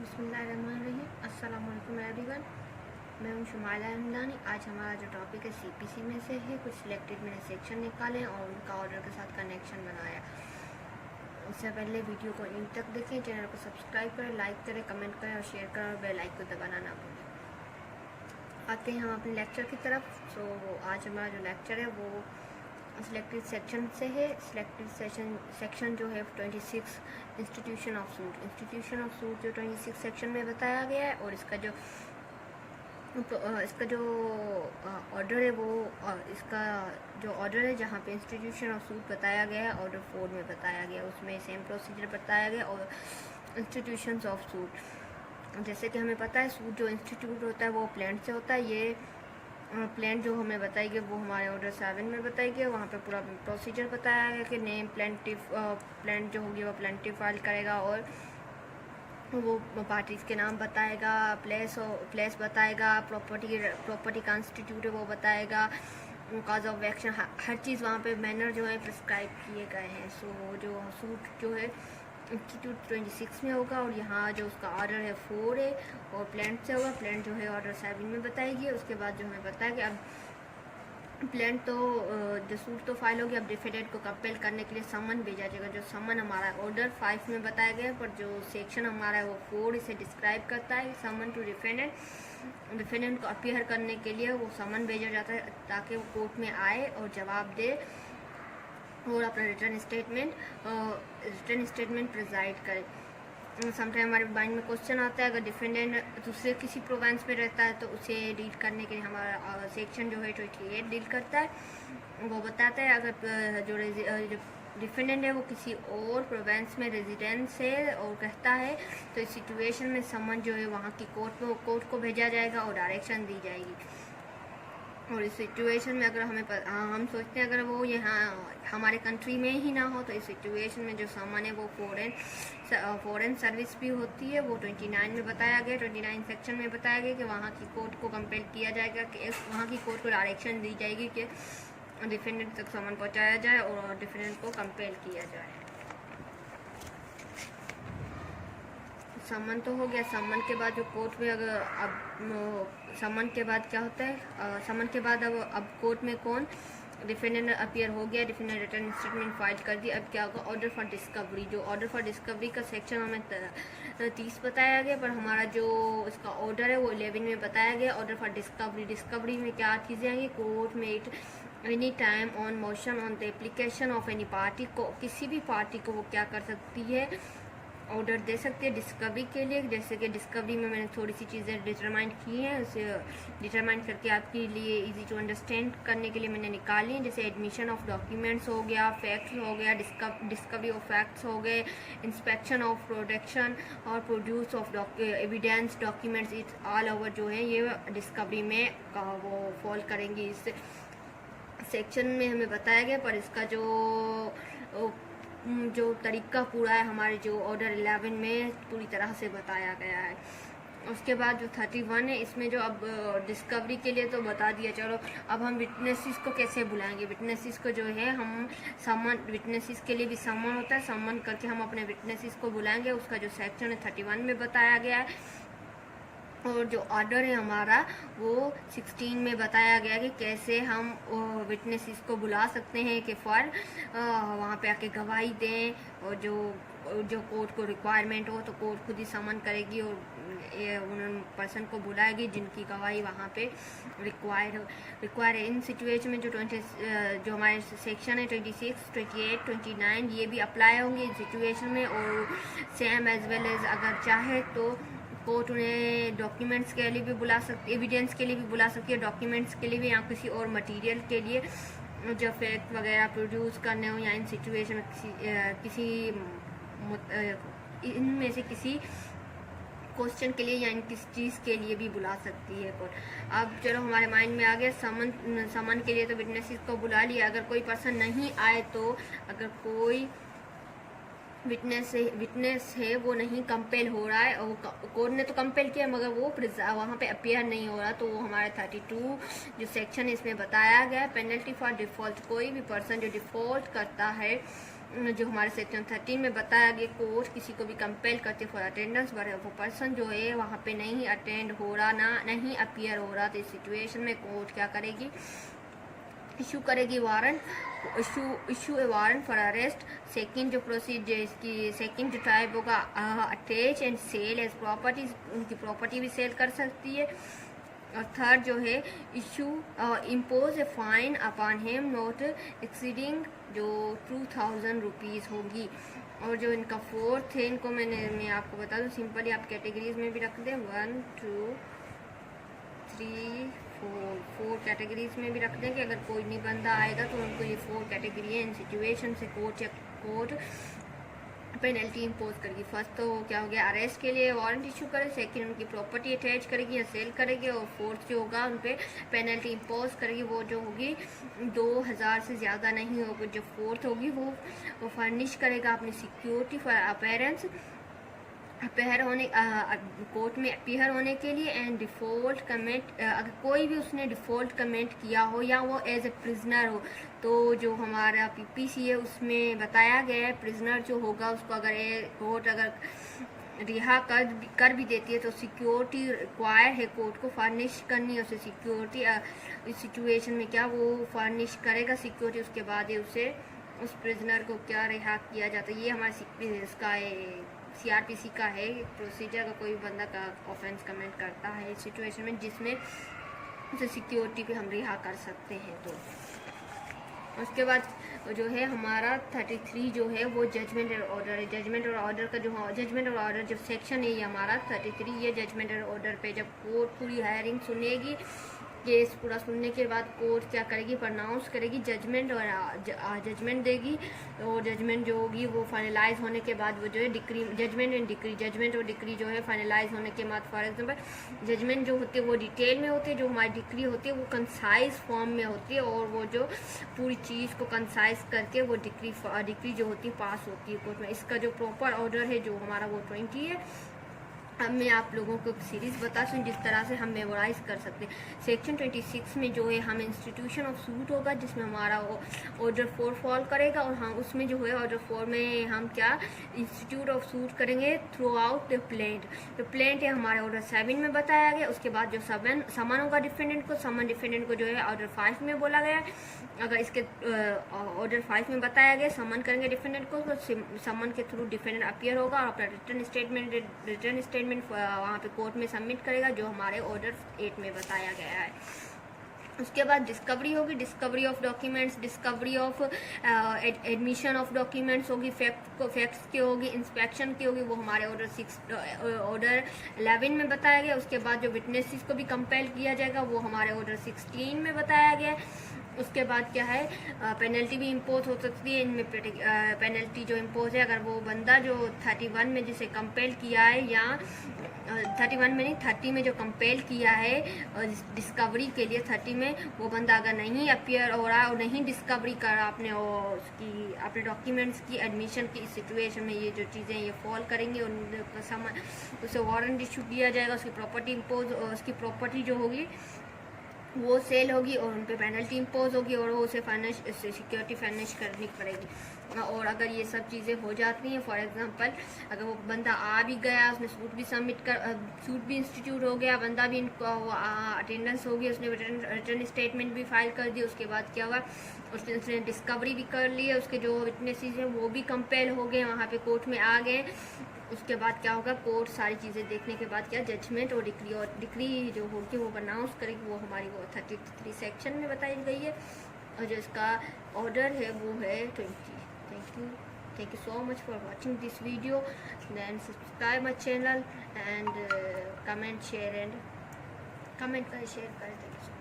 बिस्मिल्लाहिर्रहमानिर्रहीम। अस्सलाम वालेकुम एवरीवन। मैं हूं शुमाइला हमदानी। आज हमारा जो टॉपिक है सीपीसी में से है। कुछ सिलेक्टेड मैंने सेक्शन निकाले और उनका ऑर्डर के साथ कनेक्शन बनाया। उससे पहले वीडियो को एंड तक देखें, चैनल को सब्सक्राइब करें, लाइक करें, कमेंट करें और शेयर करें और बेल आइकन को दबाना ना भूलें। आते हैं हम अपने लेक्चर की तरफ। आज हमारा जो लेक्चर है वो सिलेक्टेड सेक्शन से है। सिलेक्टेड सेक्शन जो है 26 इंस्टीट्यूशन ऑफ सूट जो 26 सेक्शन में बताया गया है। और इसका जो ऑर्डर है वो इसका जो ऑर्डर है जहाँ पे इंस्टीट्यूशन ऑफ सूट बताया गया है ऑर्डर 4 में बताया गया, उसमें सेम प्रोसीजर बताया गया। और इंस्टीट्यूशंस ऑफ सूट, जैसे कि हमें पता है सूट जो इंस्टीट्यूट होता है वो प्लांट से होता है। ये प्लांट जो हमें बताई गई वो हमारे ऑर्डर 7 में बताई गई। वहाँ पे पूरा प्रोसीजर बताया गया कि नेम प्लांट जो होगी वो प्लांटिव फाइल करेगा और वो पार्टीज के नाम बताएगा, प्लेस बताएगा, प्रॉपर्टी कॉन्स्टिट्यूट है वो बताएगा, कॉज ऑफ एक्शन, हर चीज़ वहाँ पे मैनर जो है प्रिस्क्राइब किए गए हैं। जो सूट जो है इंस्टीट्यूट 26 में होगा और यहाँ जो उसका ऑर्डर है 4 है और प्लांट से होगा। प्लांट जो है ऑर्डर 7 में बताएगी। उसके बाद जो हमें पता है कि अब प्लांट तो जो सूट तो फाइल होगी, अब डिफेंडेंट को कंपेल करने के लिए समन भेजा जाएगा। जो समन हमारा ऑर्डर 5 में बताया गया है, पर जो सेक्शन हमारा है वो 4 इसे डिस्क्राइब करता है। समन टू डिफेंडेंट को अपीयर करने के लिए वो समन भेजा जाता है ताकि वो कोर्ट में आए और जवाब दे और अपना रिटर्न स्टेटमेंट प्रेजाइड करे। समटाइम हमारे माइंड में क्वेश्चन आता है, अगर डिफेंडेंट दूसरे किसी प्रोविंस में रहता है तो उसे डील करने के लिए हमारा सेक्शन जो है 28 डील करता है। वो बताता है अगर जो डिफेंडेंट है वो किसी और प्रोविंस में रेजिडेंस है और कहता है तो इस सिचुएशन में समन जो है वहाँ की कोर्ट को भेजा जाएगा और डायरेक्शन दी जाएगी। और इस सिचुएशन में अगर हम सोचते हैं अगर वो यहाँ हमारे कंट्री में ही ना हो तो इस सिचुएशन में जो सामान है वो फॉरेन सर्विस भी होती है। वो 29 में बताया गया, 29 सेक्शन में बताया गया कि वहाँ की कोर्ट को कंपेल किया जाएगा कि वहाँ की कोर्ट को डायरेक्शन दी जाएगी कि डिफेंडेंट तक सामान पहुँचाया जाए और डिफेंडेंट को कंपेल किया जाए। समन तो हो गया। समन के बाद जो कोर्ट में अगर अब समन के बाद क्या होता है, समन के बाद अब कोर्ट में कौन डिफेंडेंट अपीयर हो गया, डिफेंडेंट रिटर्न स्टेटमेंट फाइल कर दी। अब क्या होगा, ऑर्डर फॉर डिस्कवरी। जो ऑर्डर फॉर डिस्कवरी का सेक्शन हमें 30 बताया गया, पर हमारा जो इसका ऑर्डर है वो 11 में बताया गया। ऑर्डर फॉर डिस्कवरी में क्या चीज़ें आएंगी, कोर्ट में any time on motion on the application of any party को, किसी भी पार्टी को वो क्या कर सकती है, ऑर्डर दे सकती है डिस्कवरी के लिए। जैसे कि डिस्कवरी में मैंने थोड़ी सी चीज़ें डिटरमाइन की हैं, उसे डिटरमाइन करके आपके लिए इजी टू अंडरस्टैंड करने के लिए मैंने निकाली हैं। जैसे एडमिशन ऑफ डॉक्यूमेंट्स हो गया, फैक्ट्स हो गया, डिस्कवरी ऑफ फैक्ट्स हो गए, इंस्पेक्शन ऑफ प्रोडक्शन और produce of evidence documents, it's all over जो है ये डिस्कवरी में वो फॉल करेंगी। इस सेक्शन में हमें बताया गया, पर इसका जो तरीका पूरा है हमारे जो ऑर्डर 11 में पूरी तरह से बताया गया है। उसके बाद जो 31 है इसमें जो अब डिस्कवरी के लिए तो बता दिया। चलो अब हम विटनेसेस को कैसे बुलाएंगे। विटनेसेस को जो है हम विटनेसेस के लिए भी समन होता है, समन करके हम अपने विटनेसेस को बुलाएंगे। उसका जो सेक्शन है 31 में बताया गया है। और जो ऑर्डर है हमारा वो 16 में बताया गया कि कैसे हम विटनेसेस को बुला सकते हैं कि वहाँ पे आके गवाही दें। और जो कोर्ट को रिक्वायरमेंट हो तो कोर्ट खुद ही समन करेगी और उन पर्सन को बुलाएगी जिनकी गवाही वहाँ पे रिक्वायर है। इन सिचुएशन में जो हमारे सेक्शन है 26, 28, 29 ये भी अप्लाई होंगे इस सिचुएशन में। और सेम एज वेल एज अगर चाहे तो कोर्ट उन्हें डॉक्यूमेंट्स के लिए भी बुला सकती है, एविडेंस के लिए भी बुला सकती है, डॉक्यूमेंट्स के लिए भी या किसी और मटेरियल के लिए जो फैक्ट वगैरह प्रोड्यूस करने हो या इन सिचुएशन में इनमें से किसी क्वेश्चन के लिए या इन किसी चीज़ के लिए भी बुला सकती है कोर्ट। अब चलो हमारे माइंड में आ गया समन के लिए तो विटनेसेस को बुला लिया। अगर कोई पर्सन नहीं आए तो अगर कोई विटनेस है वो नहीं कंपेल हो रहा है, और कोर्ट ने तो कंपेल किया मगर वो वहाँ पे अपीयर नहीं हो रहा, तो वो हमारे 32 जो सेक्शन है इसमें बताया गया है। पेनल्टी फॉर डिफ़ॉल्ट, कोई भी पर्सन जो डिफ़ॉल्ट करता है, जो हमारे सेक्शन 13 में बताया गया, कोर्ट किसी को भी कंपेल करते फॉर अटेंडेंस, वो पर्सन जो है वहाँ पे नहीं अटेंड हो रहा, नहीं अपीयर हो रहा, तो इस सिचुएशन में कोर्ट क्या करेगी, इशू करेगी warrant, issue a warrant for arrest. Second जो प्रोसीजर इसकी सेकंड जो टाइप होगा attach and sell as properties, उनकी प्रॉपर्टी भी सेल कर सकती है। और थर्ड जो है issue impose a fine upon him not exceeding जो 2000 रुपीज़ होगी। और जो इनका फोर्थ है, इनको मैं आपको बता दूँ सिंपली, आप कैटेगरीज में भी रख दें 1 2 3 4 कैटेगरीज में भी रख दें कि अगर कोई नहीं बंदा आएगा तो उनको ये 4 कैटेगरी है। इन सिचुएशन से कोर्ट पेनल्टी इम्पोज करेगी। फर्स्ट तो क्या हो गया, अरेस्ट के लिए वारंट इशू करे, सेकंड उनकी प्रॉपर्टी अटैच करेगी या सेल करेगी, और फोर्थ जो होगा उन पर पेनल्टी इम्पोज करेगी, वो जो होगी 2000 से ज़्यादा नहीं होगी। जो फोर्थ होगी वो फर्निश करेगा अपनी सिक्योरिटी फॉर अपीयरेंस, अपीयर होने कोर्ट में अपीयर होने के लिए, एंड डिफ़ॉल्ट कमेंट, अगर कोई भी उसने डिफ़ॉल्ट कमेंट किया हो या वो एज ए प्रिजनर हो, तो जो हमारा पीपीसी है उसमें बताया गया है प्रिजनर जो होगा उसको अगर कोर्ट अगर रिहा कर भी देती है तो सिक्योरिटी रिक्वायर है कोर्ट को फर्निश करनी है उसे सिक्योरिटी। इस सिचुएशन में क्या वो फर्निश करेगा सिक्योरिटी, उसके बाद ही उसे उस प्रिजनर को क्या रिहा किया जाता है। ये हमारे इसका CRPC का है प्रोसीजर। अगर कोई बंदा का ऑफेंस कमेंट करता है इस सिचुएशन में जिसमें उसे सिक्योरिटी पे हम रिहा कर सकते हैं, तो उसके बाद जो है हमारा 33 जो है वो जजमेंट और ऑर्डर है। जजमेंट और ऑर्डर का जो जजमेंट और ऑर्डर जो सेक्शन है ये हमारा 33, ये जजमेंट और ऑर्डर पे जब कोर्ट पूरी हायरिंग सुनेगी, केस पूरा सुनने के बाद कोर्ट क्या करेगी, प्रनाउंस करेगी जजमेंट और जजमेंट देगी, और जजमेंट जो होगी वो फाइनलाइज होने के बाद वो जो है decree, judgement and decree, judgement और डिक्री जो है फाइनलाइज होने के बाद, फॉर एग्जांपल जजमेंट जो होती है वो डिटेल में होती है, जो हमारी डिक्री होती है वो कंसाइज फॉर्म में होती है, और वो जो पूरी चीज़ को कंसाइज करके वो डिक्री जो होती है पास होती है कोर्ट में। इसका जो प्रॉपर ऑर्डर है जो हमारा वो 20 है। अब मैं आप लोगों को सीरीज़ बता दूँ जिस तरह से हम मेमोराइज़ कर सकते हैं। सेक्शन 26 में जो है हम इंस्टीट्यूशन ऑफ सूट होगा जिसमें हमारा ऑर्डर 4 फॉल करेगा, और हम उसमें जो है ऑर्डर 4 में हम क्या इंस्टीट्यूट ऑफ सूट करेंगे थ्रू आउट द प्लेंट। तो प्लेंट है हमारे ऑर्डर 7 में बताया गया। उसके बाद जो समन होगा डिफेंडेंट को, समन डिफेंडेंट को जो है ऑर्डर 5 में बोला गया। अगर इसके ऑर्डर 5 में बताया गया समन करेंगे डिफेंडेंट को, तो समन के थ्रू डिफेंडेंट अपीयर होगा और अपना रिटर्न स्टेटमेंट वहाँ पे कोर्ट में सबमिट करेगा जो हमारे ऑर्डर 8 में बताया गया है। उसके बाद डिस्कवरी होगी, discovery of documents, discovery of admission of documents होगी, फैक्ट्स की होगी, इंस्पेक्शन की होगी, वो हमारे ऑर्डर 11 में बताया गया। उसके बाद जो विटनेसेस को भी कंपेल किया जाएगा वो हमारे ऑर्डर 16 में बताया गया। उसके बाद क्या है, पेनल्टी भी इम्पोज हो सकती है। इनमें पेनल्टी जो इम्पोज है, अगर वो बंदा जो 31 में जिसे कंपेल किया है, या 31 में नहीं 30 में जो कंपेल किया है डिस्कवरी के लिए, 30 में वो बंदा अगर नहीं अपीयर हो रहा और नहीं डिस्कवरी करा अपने डॉक्यूमेंट्स की एडमिशन की, इस सिचुएशन में ये जो चीज़ें ये फॉल करेंगी और उसे वारंट इशू किया जाएगा। उसकी प्रॉपर्टी इम्पोज, उसकी प्रॉपर्टी जो होगी वो सेल होगी और उन पर पेनल्टी इम्पोज होगी, और वो उसे सिक्योरिटी फाइनेंस करनी पड़ेगी। और अगर ये सब चीज़ें हो जाती हैं, फॉर एग्जांपल अगर वो बंदा आ भी गया, उसने सूट भी सबमिट सूट भी इंस्टीट्यूट हो गया, बंदा भी अटेंडेंस हो गई, उसने रिटर्न स्टेटमेंट भी फाइल कर दी, उसके बाद क्या हुआ, उसने डिस्कवरी भी कर ली है, उसके जो विटनेसेस हैं वो भी कंपेल हो गए, वहाँ पे कोर्ट में आ गए। उसके बाद क्या होगा, कोर्ट सारी चीज़ें देखने के बाद क्या जजमेंट और डिक्री जो होगी वो अनाउंस करेगी, वो हमारी वो 33 सेक्शन में बताई गई है, और जो इसका ऑर्डर है वो है 20। Thank you so much for watching this video. Then subscribe my channel and comment, share and comment, share. Thank you so much.